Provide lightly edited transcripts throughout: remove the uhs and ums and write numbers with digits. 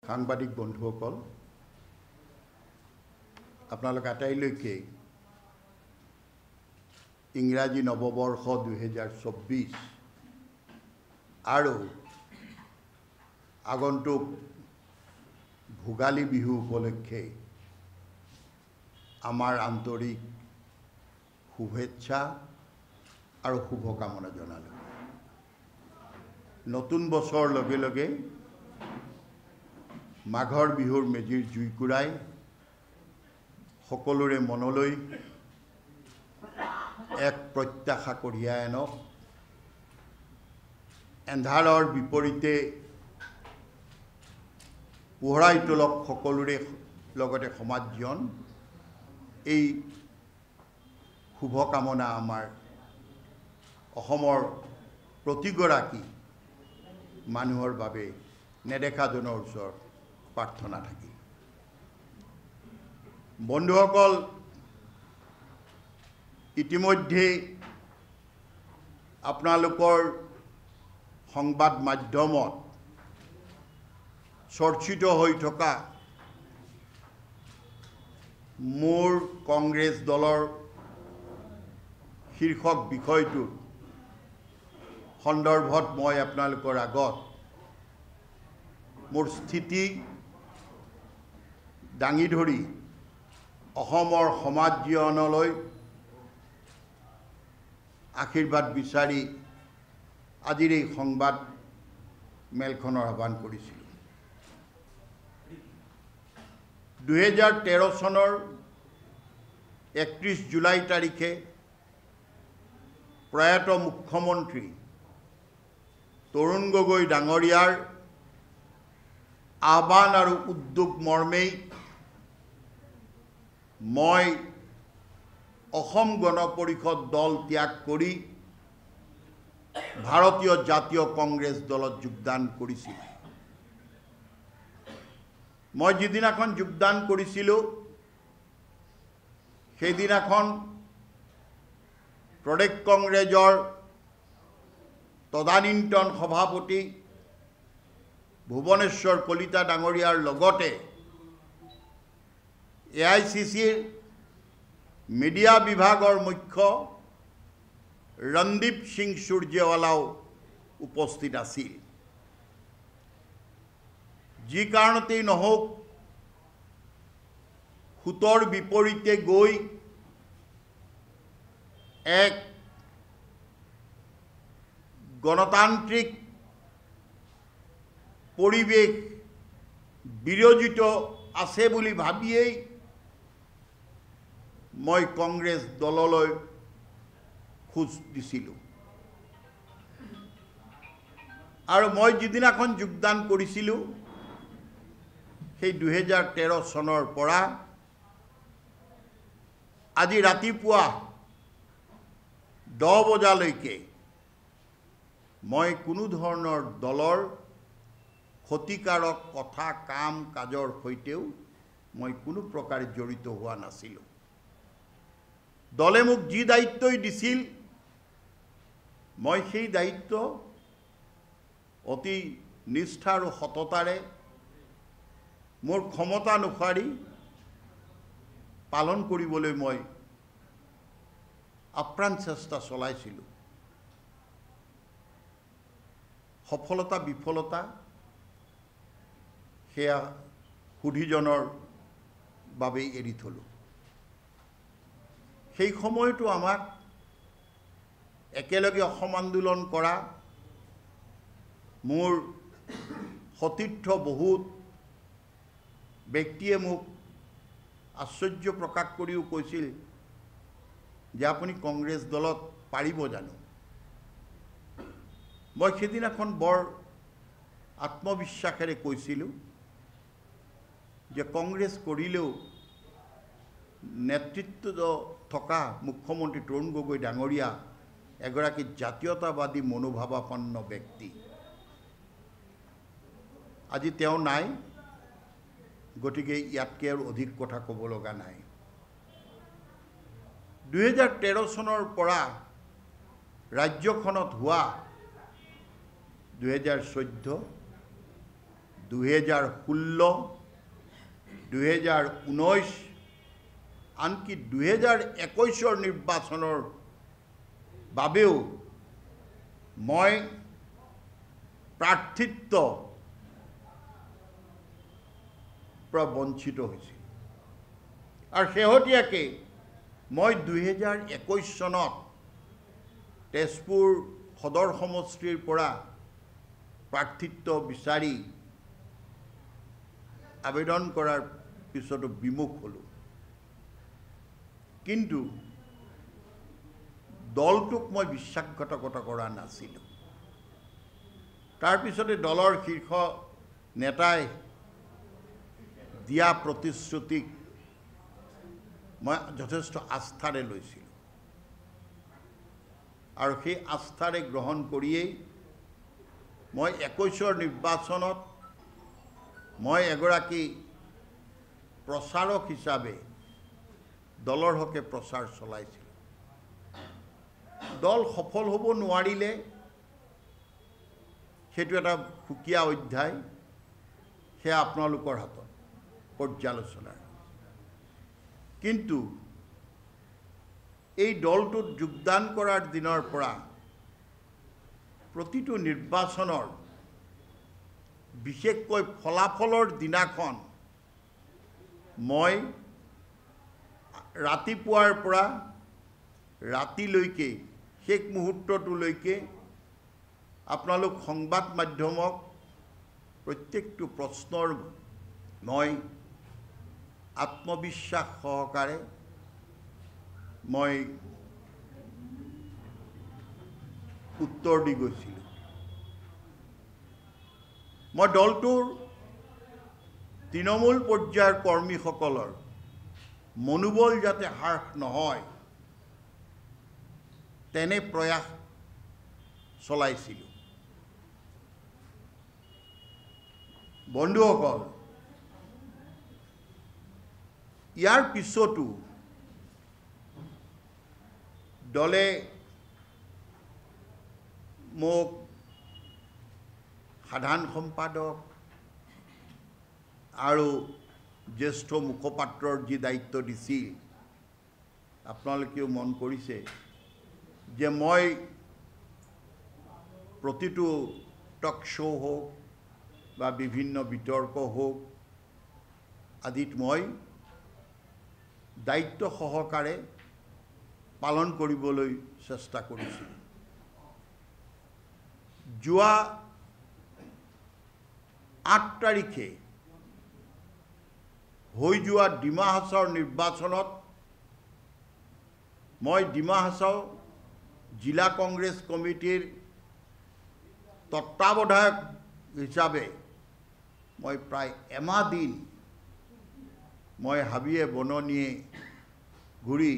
সাংবাদিক বন্ধুসকল, আপোনালোক আটাইলৈকে ইংৰাজী নৱবৰ্ষ 2024 আৰু আগন্তুক ভোগালী বিহু উপলক্ষে আমাৰ আন্তৰিক শুভেচ্ছা আৰু শুভকামনা জনালোঁ। নতুন বছৰ লগে লগে মাঘৰ বিহুৰ মেজিৰ জুইকুৰাই সকলোৰে মনলৈ এক প্ৰত্যাশা কঢ়িয়াই আনক। এন্ধাৰৰ বিপৰীতে পোহৰাই তোলক সকলোৰে লগতে সমাজ জীবন। এই শুভকামনা আমাৰ অসমৰ প্ৰতিগৰাকী মানুহৰ বাবে নেদেখাজনৰ ওচৰত প্ৰাৰ্থনা থাকিল। বন্ধুসকল, ইতিমধ্যে আপোনালোকৰ সংবাদ মাধ্যমত চৰ্চিত হৈ থকা মোৰ কংগ্ৰেছ দলৰ শীৰ্ষক বিষয়টোৰ সন্দৰ্ভত মই আপোনালোকৰ আগত মোৰ স্থিতি দাঙি ধৰি অসমৰ সমাজ জীৱনলৈ আশীৰ্বাদ বিচাৰি আজিৰ এই সংবাদ মেলখনৰ আহ্বান কৰিছিলোঁ। 2013 চনৰ 31 জুলাই তাৰিখে প্ৰয়াত মুখ্যমন্ত্ৰী তৰুণ গগৈ ডাঙৰীয়াৰ আহ্বান আৰু উদ্যোগ মৰ্মেই মই অসম গণ পৰিষদ দল ত্যাগ কৰি ভাৰতীয় জাতীয় কংগ্ৰেছ দলত যোগদান কৰিছিল। মই যিদিনাখন যোগদান কৰিছিলোঁ সেইদিনাখন প্ৰদেশ কংগ্ৰেছৰ তদানীন্তন সভাপতি ভুৱনেশ্বৰ কলিতা ডাঙৰীয়াৰ লগতে AICCৰ মিডিয়া বিভাগৰ মুখ্য ৰন্দীপ সিং সূৰ্যেৱালাও উপস্থিত আছিল। যি কাৰণতেই নহওক, সুতৰ বিপৰীতে গৈ এক গণতান্ত্ৰিক পৰিৱেশ বিৰজিত আছে বুলি ভাবিয়েই মই কংগ্ৰেছ দললৈ খোজ দিছিলোঁ। আৰু মই যিদিনাখন যোগদান কৰিছিলোঁ সেই 2013 চনৰ পৰা আজি ৰাতিপুৱা 10 বজালৈকে মই কোনো ধৰণৰ দলৰ ক্ষতিকাৰক কথা কাম কাজৰ সৈতেও মই কোনো প্ৰকাৰে জড়িত হোৱা নাছিলোঁ। দলে মোক যি দায়িত্বই দিছিল মই সেই দায়িত্ব অতি নিষ্ঠা আৰু সততাৰে মোৰ ক্ষমতানুসাৰি পালন কৰিবলৈ মই আপ্ৰাণ চেষ্টা চলাইছিলোঁ। সফলতা বিফলতা সেয়া সুধীজনৰ বাবেই এৰি থলোঁ। সেই সময়তো আমাক একেলগে অসম আন্দোলন কৰা মোৰ সতীৰ্থ বহুত ব্যক্তিয়ে মোক আশ্চৰ্য প্ৰকাশ কৰিও কৈছিল যে আপুনি কংগ্ৰেছ দলত পাৰিব জানো? মই সেইদিনাখন বৰ আত্মবিশ্বাসেৰে কৈছিলোঁ যে কংগ্ৰেছ কৰিলেও নেতৃত্ব থকা মুখ্যমন্ত্ৰী তৰুণ গগৈ ডাঙৰীয়া এগৰাকী জাতীয়তাবাদী মনোভাৱাপন্ন ব্যক্তি। আজি তেওঁ নাই, গতিকে ইয়াতকৈ আৰু অধিক কথা ক'ব লগা নাই। 2013 চনৰ পৰা ৰাজ্যখনত হোৱা 2014, 2016, 2019 আনকি 2021 নিৰ্বাচনৰ বাবেও মই প্ৰাৰ্থিত্ব পৰা বঞ্চিত হৈছিল আৰু শেহতীয়াকৈ মই 2021 চনত তেজপুৰ সদৰ সমষ্টিৰ পৰা প্ৰাৰ্থিত্ব বিচাৰি আবেদন কৰাৰ পিছতো বিমুখ হলোঁ কিন্তু দলটোক মই বিশ্বাসঘাতকতা কৰা নাছিলোঁ তাৰ পিছতে দলৰ শীৰ্ষ নেতাই দিয়া প্ৰতিশ্ৰুতিক মই যথেষ্ট আস্থাৰে লৈছিলোঁ আৰু সেই আস্থাৰে গ্ৰহণ কৰিয়েই মই 21 নিৰ্বাচনত মই এগৰাকী প্ৰচাৰক হিচাপে দলৰ হকে প্ৰচাৰ চলাইছিলোঁ দল সফল হ'ব নোৱাৰিলে সেইটো এটা সুকীয়া অধ্যায় সেয়া আপোনালোকৰ হাতত পৰ্যালোচনাৰ কিন্তু এই দলটোত যোগদান কৰাৰ দিনৰ পৰা প্ৰতিটো নিৰ্বাচনৰ বিশেষকৈ ফলাফলৰ দিনাখন মই ৰাতিপুৱাৰ পৰা ৰাতিলৈকে শেষ মুহূৰ্তটোলৈকে আপোনালোক সংবাদ মাধ্যমক প্ৰত্যেকটো প্ৰশ্নৰ মই আত্মবিশ্বাস সহকাৰে মই উত্তৰ দি গৈছিলোঁ মই দলটোৰ তৃণমূল পৰ্যায়ৰ কৰ্মীসকলৰ মনোবল যাতে হ্ৰাস নহয় তেনে প্ৰয়াস চলাইছিলোঁ বন্ধুসকল ইয়াৰ পিছতো দলে মোক সাধাৰণ সম্পাদক আৰু জ্যেষ্ঠ মুখপাত্ৰৰ যি দায়িত্ব দিছিল আপোনালোকেও মন কৰিছে যে মই প্ৰতিটো টক শ্ব' হোক বা বিভিন্ন বিতৰ্ক হোক আদিত মই দায়িত্ব সহকাৰে পালন কৰিবলৈ চেষ্টা কৰিছিলোঁ যোৱা 8 তাৰিখে হৈ যোৱা ডিমা হাছাওৰ নিৰ্বাচনত মই ডিমা হাছাও জিলা কংগ্ৰেছ কমিটিৰ তত্ত্বাৱধায়ক হিচাপে মই প্ৰায় এমাহ দিন মই হাবিয়ে বননিয়ে ঘূৰি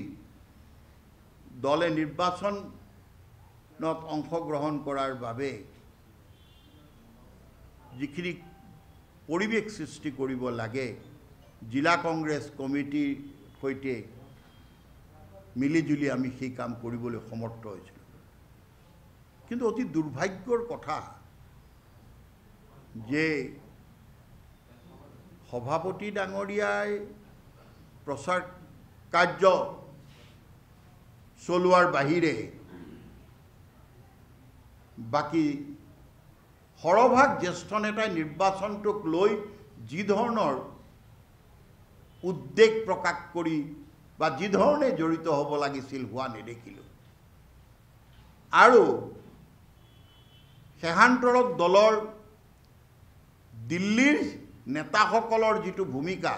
দলে নিৰ্বাচনত অংশগ্ৰহণ কৰাৰ বাবে যিখিনি পৰিৱেশ সৃষ্টি কৰিব লাগে জিলা কংগ্ৰেছ কমিটিৰ সৈতে মিলিজুলি আমি সেই কাম কৰিবলৈ সমৰ্থ হৈছিলোঁ কিন্তু অতি দুৰ্ভাগ্যৰ কথা যে সভাপতি ডাঙৰীয়াই প্ৰচাৰ কাৰ্য চলোৱাৰ বাহিৰে বাকি সৰভাগ জ্যেষ্ঠ নেতাই নিৰ্বাচনটোক লৈ যি ধৰণৰ উদ্বেগ প্ৰকাশ কৰি বা যি ধৰণে জড়িত হ'ব লাগিছিল হোৱা নেদেখিলোঁ আৰু সেহান্তৰত দলৰ দিল্লীৰ নেতাসকলৰ যিটো ভূমিকা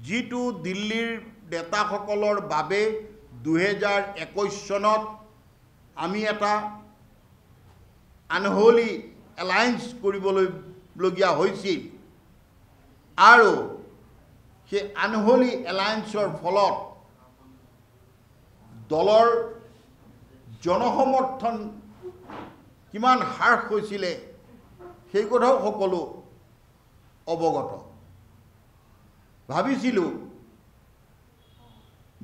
যিটো দিল্লীৰ নেতাসকলৰ বাবে 2021 চনত আমি এটা আনহলি এলায়েন্স কৰিবলগীয়া হৈছিল আৰু সেই আনহলি এলায়েন্সৰ ফলত দলৰ জনসমৰ্থন কিমান হ্ৰাস হৈছিলে সেই কথাও সকলো অৱগত ভাবিছিলোঁ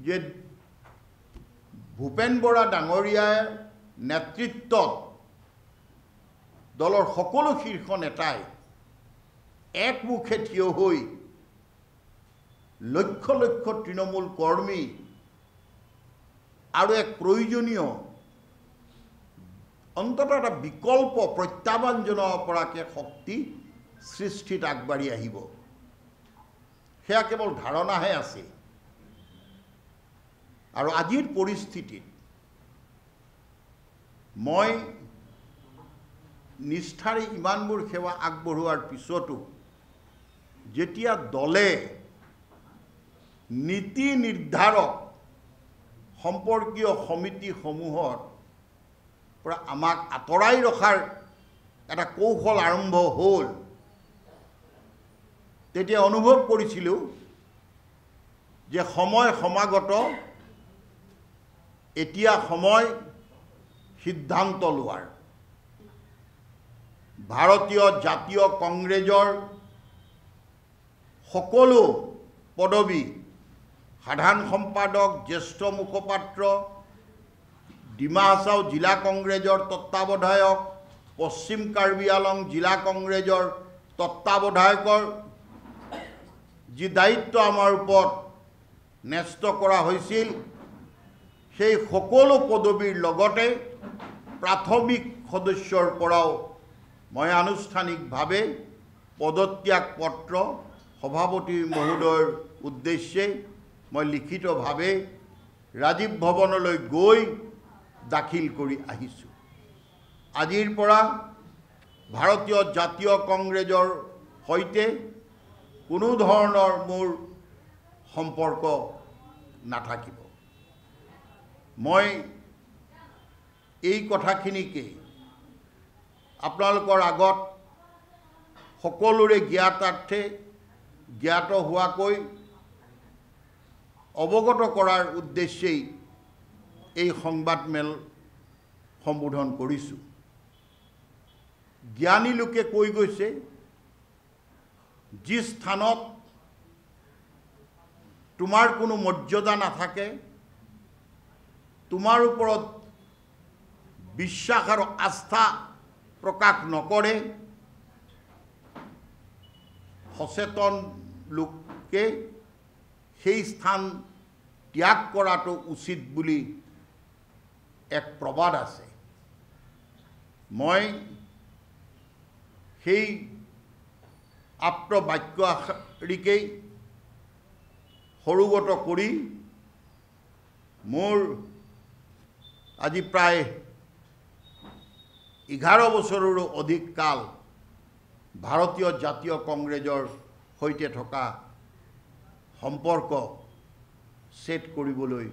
যে ভূপেন বৰা ডাঙৰীয়াৰ নেতৃত্বত দলৰ সকলো শীৰ্ষ নেতাই একমুখে থিয় হৈ লক্ষ লক্ষ তৃণমূল কৰ্মী আৰু এক প্ৰয়োজনীয় অন্তত এটা বিকল্প প্ৰত্যাহ্বান জনাব পৰাকৈ শক্তি সৃষ্টিত আগবাঢ়ি আহিব সেয়া কেৱল ধাৰণাহে আছে আৰু আজিৰ পৰিস্থিতিত মই নিষ্ঠাৰে ইমানবোৰ সেৱা আগবঢ়োৱাৰ পিছতো যেতিয়া দলে নীতি নিৰ্ধাৰক সম্পৰ্কীয় সমিতিসমূহৰ পৰা আমাক আঁতৰাই ৰখাৰ এটা কৌশল আৰম্ভ হ'ল তেতিয়া অনুভৱ কৰিছিলোঁ যে সময় সমাগত এতিয়া সময় সিদ্ধান্ত লোৱাৰ ভাৰতীয় জাতীয় কংগ্ৰেছৰ সকলো পদবী সাধাৰণ সম্পাদক জ্যেষ্ঠ মুখপাত্ৰ ডিমা হাছাও জিলা কংগ্ৰেছৰ তত্ত্বাৱধায়ক পশ্চিম কাৰ্বি আলং জিলা কংগ্ৰেছৰ তত্ত্বাৱধায়কৰ যি দায়িত্ব আমাৰ ওপৰত ন্যস্ত কৰা হৈছিল সেই সকলো পদবীৰ লগতে প্ৰাথমিক সদস্যৰ পৰাও মই আনুষ্ঠানিকভাৱে পদত্যাগ পত্ৰ সভাপতি মহোদয়ৰ উদ্দেশ্যে মই লিখিতভাৱে ৰাজীৱ ভৱনলৈ গৈ দাখিল কৰি আহিছোঁ আজিৰ পৰা ভাৰতীয় জাতীয় কংগ্ৰেছৰ সৈতে কোনো ধৰণৰ মোৰ সম্পৰ্ক নাথাকিব মই এই কথাখিনিকে আপোনালোকৰ আগত সকলোৰে জ্ঞাতাৰ্থে জ্ঞাত হোৱাকৈ অৱগত কৰাৰ উদ্দেশ্যেই এই সংবাদমেল সম্বোধন কৰিছোঁ জ্ঞানী লোকে কৈ গৈছে যি স্থানত তোমাৰ কোনো মৰ্যাদা নাথাকে তোমাৰ ওপৰত বিশ্বাস আৰু আস্থা প্ৰকাশ নকৰে সচেতন লোকে সেই স্থান ত্যাগ কৰাটো উচিত বুলি এক প্ৰবাদ আছে মই সেই আপ্ত বাক্যশাৰীকেই সৰুগত কৰি মোৰ আজি প্ৰায় 11 বছৰৰো অধিক কাল ভাৰতীয় জাতীয় কংগ্ৰেছৰ সৈতে থকা সম্পৰ্ক সেট কৰিবলৈ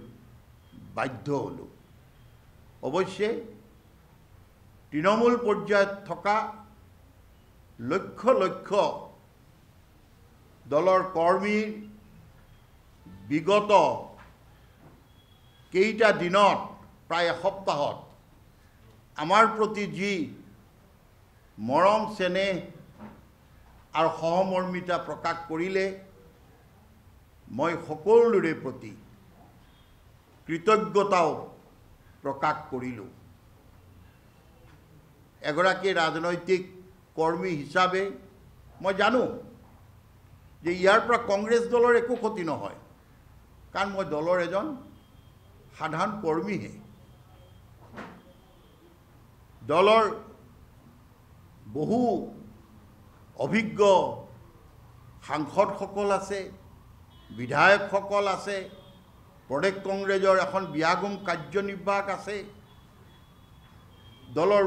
বাধ্য হ'লোঁ অৱশ্যে তৃণমূল পৰ্যায়ত থকা লক্ষ লক্ষ দলৰ কৰ্মীৰ বিগত কেইটা দিনত প্ৰায় এসপ্তাহত আমাৰ প্ৰতি যি মৰম চেনেহ আৰু সহমৰ্মিতা প্ৰকাশ কৰিলে মই সকলোৰে প্ৰতি কৃতজ্ঞতাও প্ৰকাশ কৰিলোঁ এগৰাকী ৰাজনৈতিক কৰ্মী হিচাপে মই জানো যে ইয়াৰ পৰা কংগ্ৰেছ দলৰ একো ক্ষতি নহয় কাৰণ মই দলৰ এজন সাধাৰণ কৰ্মীহে দলৰ বহু অভিজ্ঞ সাংসদসকল আছে বিধায়কসকল আছে প্ৰদেশ কংগ্ৰেছৰ এখন বিয়াগম কাৰ্যনিৰ্বাহক আছে দলৰ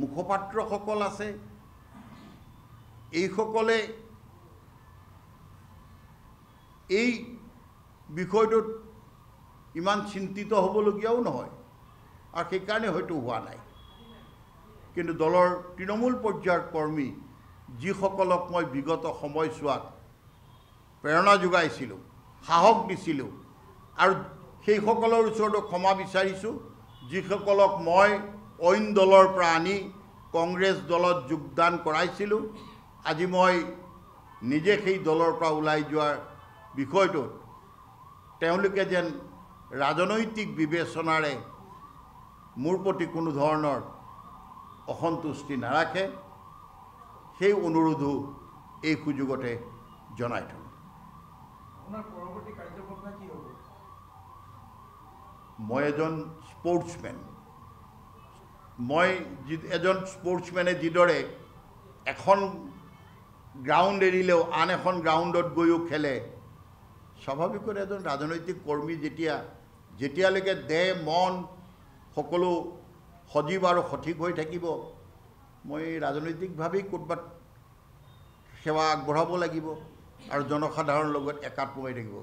মুখপাত্ৰসকল আছে এইসকলে এই বিষয়টোত ইমান চিন্তিত হ'বলগীয়াও নহয় আৰু সেইকাৰণে হয়তো হোৱা নাই কিন্তু দলৰ তৃণমূল পৰ্যায়ৰ কৰ্মী যিসকলক মই বিগত সময়ছোৱাত প্ৰেৰণা যোগাইছিলোঁ সাহস দিছিলোঁ আৰু সেইসকলৰ ওচৰতো ক্ষমা বিচাৰিছোঁ যিসকলক মই অইন দলৰ পৰা আনি কংগ্ৰেছ দলত যোগদান কৰাইছিলোঁ আজি মই নিজে সেই দলৰ পৰা ওলাই যোৱাৰ বিষয়টোত তেওঁলোকে যেন ৰাজনৈতিক বিবেচনাৰে মোৰ প্ৰতি কোনো ধৰণৰ অসন্তুষ্টি নাৰাখে সেই অনুৰোধো এই সুযোগতে জনাই থলোঁ। মই এজন স্পৰ্টছমেন। মই এজন স্পৰ্টছমেনে যিদৰে এখন গ্ৰাউণ্ড এৰিলেও আন এখন গ্ৰাউণ্ডত গৈও খেলে, স্বাভাৱিকতে এজন ৰাজনৈতিক কৰ্মী যেতিয়ালৈকে দেহ মন সকলো সজীৱ আৰু সঠিক হৈ থাকিব, মই ৰাজনৈতিকভাৱেই ক'ৰবাত সেৱা আগবঢ়াব লাগিব আৰু জনসাধাৰণৰ লগত একাত্ম হৈ থাকিব।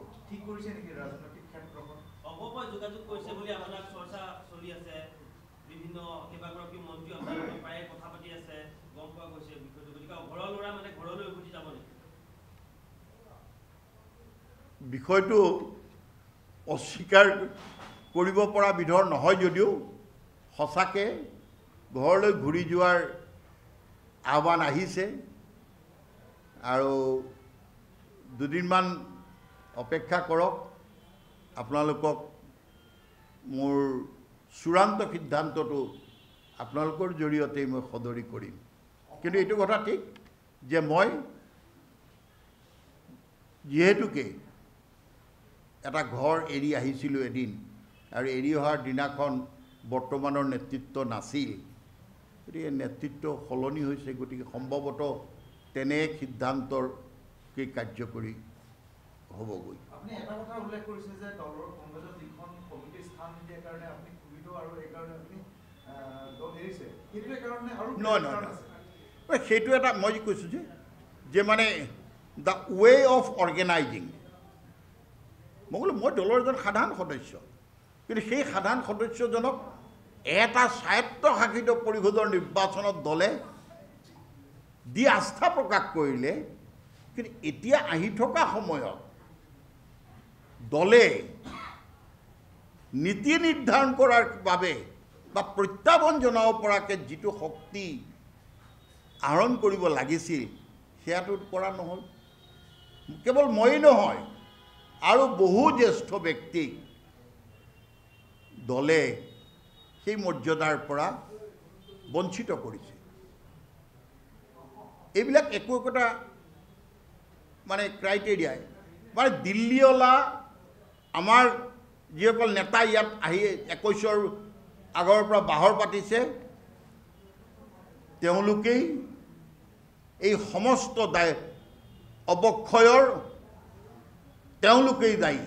বিষয়টো অস্বীকাৰ কৰিব পৰা বিধৰ নহয় যদিও সঁচাকৈ ঘৰলৈ ঘূৰি যোৱাৰ আহ্বান আহিছে আৰু দুদিনমান অপেক্ষা কৰক। আপোনালোকক মোৰ চূড়ান্ত সিদ্ধান্তটো আপোনালোকৰ জৰিয়তেই মই সদৰি কৰিম। কিন্তু এইটো কথা ঠিক যে মই যিহেতুকে এটা ঘৰ এৰি আহিছিলোঁ এদিন, আৰু এৰি অহাৰ দিনাখন বৰ্তমানৰ নেতৃত্ব নাছিল, গতিকে নেতৃত্ব সলনি হৈছে। গতিকে সম্ভৱতঃ তেনে সিদ্ধান্তকে কাৰ্যকৰী হ'বগৈ। আপুনি এটা কথা উল্লেখ কৰিছে যে দলৰ কংগ্ৰেছৰ যিখন কমিটিৰ স্থান নিদিয়াৰ কাৰণে আপুনি ক্ষুব্ধ আৰু এইকাৰণে আপুনি দল এৰিছে, সেইটোৱে কাৰণে আৰু নহয়, সেইটো এটা মই কৈছোঁ যে মানে দ্য ৱে অফ অৰ্গেনাইজিং। মই ক'লো মই দলৰ এজন সাধাৰণ সদস্য, কিন্তু সেই সাধাৰণ সদস্যজনক এটা স্বায়ত্তশাসিত পৰিষদৰ নিৰ্বাচনত দলে দি আস্থা প্ৰকাশ কৰিলে, কিন্তু এতিয়া আহি থকা সময়ত দলে নীতি নিৰ্ধাৰণ কৰাৰ বাবে বা প্ৰত্যাহ্বান জনাব পৰাকৈ যিটো শক্তি আহৰণ কৰিব লাগিছিল সেয়াটো কৰা নহ'ল। কেৱল ময়েই নহয়, আৰু বহু জ্যেষ্ঠ ব্যক্তিক দলে সেই মৰ্যাদাৰ পৰা বঞ্চিত কৰিছে। এইবিলাক একো একোটা মানে ক্ৰাইটেৰিয়াই, মানে দিল্লীৱালা আমাৰ যিসকল নেতা ইয়াত আহি 21ৰ আগৰ পৰা বাহৰ পাতিছে, তেওঁলোকেই এই সমস্ত অৱক্ষয়ৰ তেওঁলোকেই দায়ী।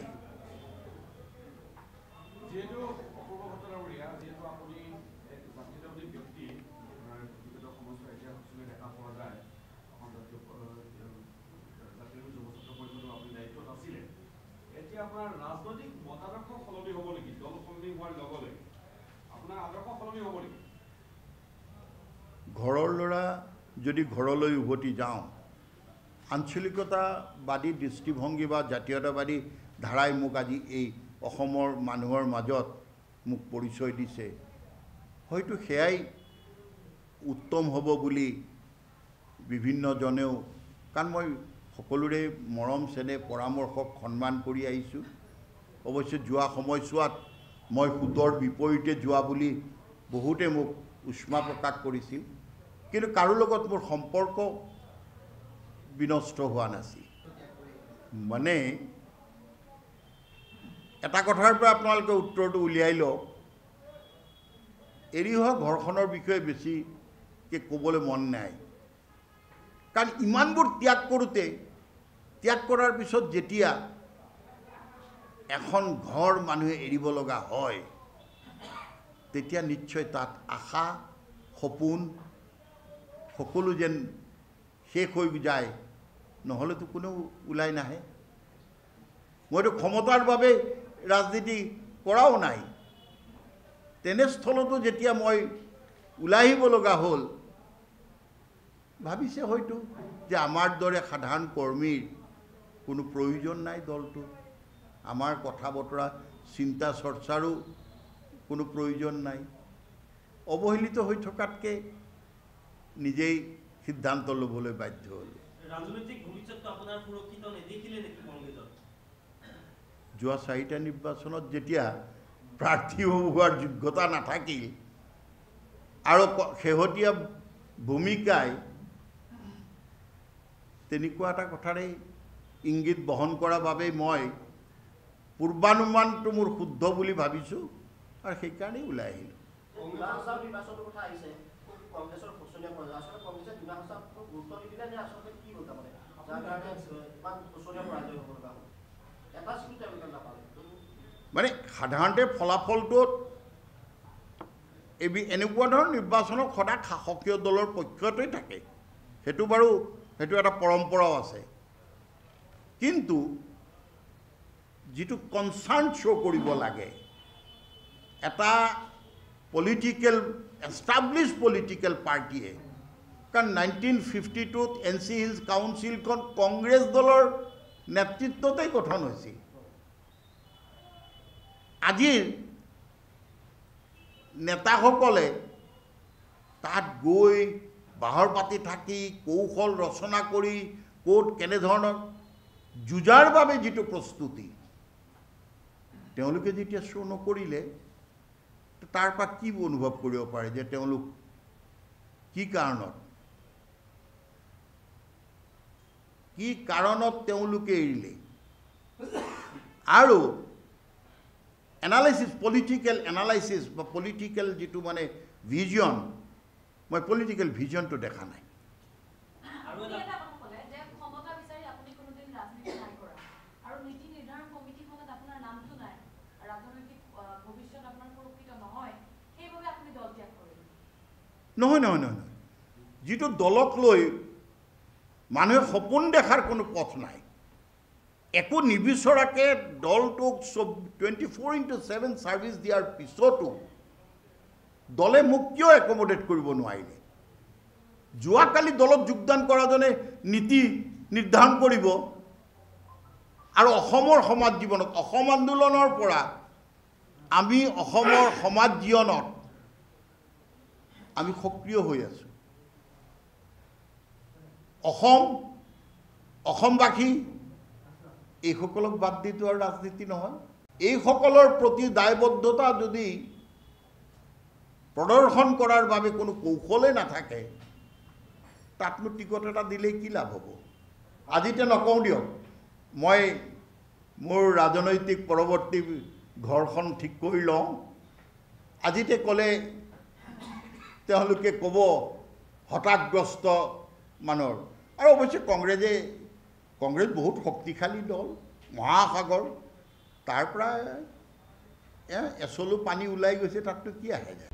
ঘৰৰ ল'ৰা যদি ঘৰলৈ উভতি যাওঁ, আঞ্চলিকতাবাদী দৃষ্টিভংগী বা জাতীয়তাবাদী ধাৰাই মোক আজি এই অসমৰ মানুহৰ মাজত মোক পৰিচয় দিছে, হয়তো সেয়াই উত্তম হ'ব বুলি বিভিন্নজনেও, কাৰণ মই সকলোৰে মৰম চেনেহ পৰামৰ্শক সন্মান কৰি আহিছোঁ। অৱশ্যে যোৱা সময়ছোৱাত মই সুতৰ বিপৰীতে যোৱা বুলি বহুতে মোক উষ্মা প্ৰকাশ কৰিছিল, কিন্তু কাৰো লগত মোৰ সম্পৰ্ক বিনষ্ট হোৱা নাছিল। মানে এটা কথাৰ পৰা আপোনালোকে উত্তৰটো উলিয়াই লওক, এৰি অহা ঘৰখনৰ বিষয়ে বেছিকৈ ক'বলৈ মন নাই, কাৰণ ইমানবোৰ ত্যাগ কৰাৰ পিছত যেতিয়া এখন ঘৰ মানুহে এৰিব লগা হয়, তেতিয়া নিশ্চয় তাত আশা সপোন সকলো যেন শেষ হৈ যায়, নহ'লেতো কোনেও ওলাই নাহে। মইতো ক্ষমতাৰ বাবে ৰাজনীতি কৰাও নাই, তেনেস্থলতো যেতিয়া মই ওলাই আহিব লগা হ'ল, ভাবিছে হয়তো যে আমাৰ দৰে সাধাৰণ কৰ্মীৰ কোনো প্ৰয়োজন নাই দলটো, আমাৰ কথা বতৰা চিন্তা চৰ্চাৰো কোনো প্ৰয়োজন নাই, অৱহেলিত হৈ থকাতকৈ নিজেই সিদ্ধান্ত ল'বলৈ বাধ্য হ'ল। যোৱা 4টা নিৰ্বাচনত যেতিয়া প্ৰাৰ্থী হোৱাৰ যোগ্যতা নাথাকিল আৰু শেহতীয়া ভূমিকাই তেনেকুৱা এটা কথাৰে ইংগিত বহন কৰাৰ বাবে মই পূৰ্বানুমানটো মোৰ শুদ্ধ বুলি ভাবিছোঁ আৰু সেইকাৰণেই ওলাই আহিলোঁ। মানে সাধাৰণতে ফলাফলটোত এনেকুৱা ধৰণৰ নিৰ্বাচনত সদায় শাসকীয় দলৰ পক্ষতেই থাকে, সেইটো বাৰু সেইটো এটা পৰম্পৰাও আছে। কিন্তু যিটো কনচাৰ্ণ শ্ব' কৰিব লাগে এটা এষ্টাব্লিছ পলিটিকেল পাৰ্টিয়ে, কাৰণ 1952ত NC Hills কাউন্সিলখন কংগ্ৰেছ দলৰ নেতৃত্বতেই গঠন হৈছিল। আজিৰ নেতাসকলে তাত গৈ বাহৰ পাতি থাকি কৌশল ৰচনা কৰি ক'ত কেনেধৰণৰ যুঁজাৰ বাবে যিটো প্ৰস্তুতি, তেওঁলোকে যেতিয়া শ্ব' নকৰিলে তাৰ পৰা কি অনুভৱ কৰিব পাৰে যে তেওঁলোক কি কাৰণত তেওঁলোকে এৰিলে। আৰু পলিটিকেল এনালাইচিছ বা পলিটিকেল যিটো মানে ভিজন, মই পলিটিকেল ভিজনটো দেখা নাই। নহয়, যিটো দলক লৈ মানুহে সপোন দেখাৰ কোনো পথ নাই, একো নিবিচৰাকৈ দলটোক 24/7 ছাৰ্ভিচ দিয়াৰ পিছতো দলে মোক কিয় একমোডেট কৰিব নোৱাৰিলে? যোৱাকালি দলত যোগদান কৰাজনে নীতি নিৰ্ধাৰণ কৰিব আৰু অসমৰ সমাজ জীৱনত, অসম আন্দোলনৰ পৰা আমি অসমৰ সমাজ জীৱনত আমি সক্ৰিয় হৈ আছোঁ। অসমবাসী এইসকলক বাদ দিটো আৰু ৰাজনীতি নহয়। এইসকলৰ প্ৰতি দায়বদ্ধতা যদি প্ৰদৰ্শন কৰাৰ বাবে কোনো কৌশলে নাথাকে, তাতনো টিকট এটা দিলেই কি লাভ হ'ব? আজিতে নকওঁ দিয়ক, মই মোৰ ৰাজনৈতিক পৰৱৰ্তী ঘৰখন ঠিক কৰি লওঁ, আজিতে ক'লে তেওঁলোকে ক'ব হতাশগ্ৰস্ত মানুহৰ। আৰু অৱশ্যে কংগ্ৰেছ বহুত শক্তিশালী দল, মহাসাগৰ, তাৰ পৰা এচলু পানী ওলাই গৈছে, তাততো কি আহে যায়।